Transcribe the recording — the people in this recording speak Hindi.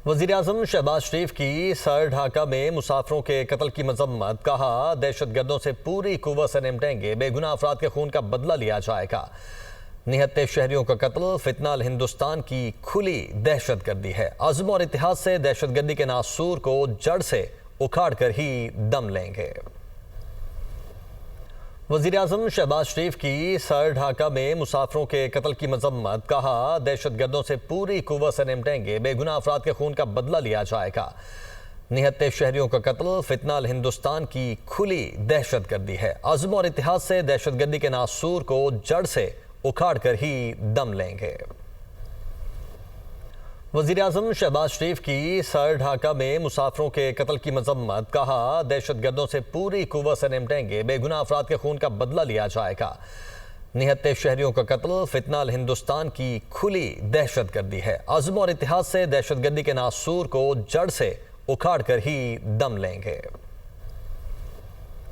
वज़ीर-ए-आज़म शहबाज शरीफ की सर ढाका में मुसाफिरों के कत्ल की मजम्मत। कहा, दहशतगर्दों से पूरी कुव्वत से निपटेंगे, बेगुनाह अफराद के खून का बदला लिया जाएगा। निहत्ते शहरियों का कत्ल फितनाल हिंदुस्तान की खुली दहशतगर्दी है। अज़्म और इत्तेहाद से दहशतगर्दी के नासूर को जड़ से उखाड़ कर ही दम लेंगे। वज़ीर-ए-आज़म शहबाज शरीफ की सर ढाका में मुसाफिरों के कत्ल की मजम्मत। कहा, दहशतगर्दों से पूरी कुव्वत से निपटेंगे, बेगुनाह अफराद के खून का बदला लिया जाएगा। निहत्ते शहरियों का कत्ल फितनाल हिंदुस्तान की खुली दहशतगर्दी है। अज़्म और इत्तेहाद से दहशतगर्दी के नासूर को जड़ से उखाड़ कर ही दम लेंगे। वज़ीर-ए-आज़म शहबाज शरीफ की सर ढाका में मुसाफिरों के कत्ल की मजम्मत। कहा, दहशतगर्दों से पूरी कुव्वत से निपटेंगे, बेगुनाह अफराद के खून का बदला लिया जाएगा। निहत्ते शहरियों का कत्ल फितनाल हिंदुस्तान की खुली दहशतगर्दी है। अज़्म और इत्तेहाद से दहशतगर्दी के नासूर को जड़ से उखाड़ कर ही दम लेंगे।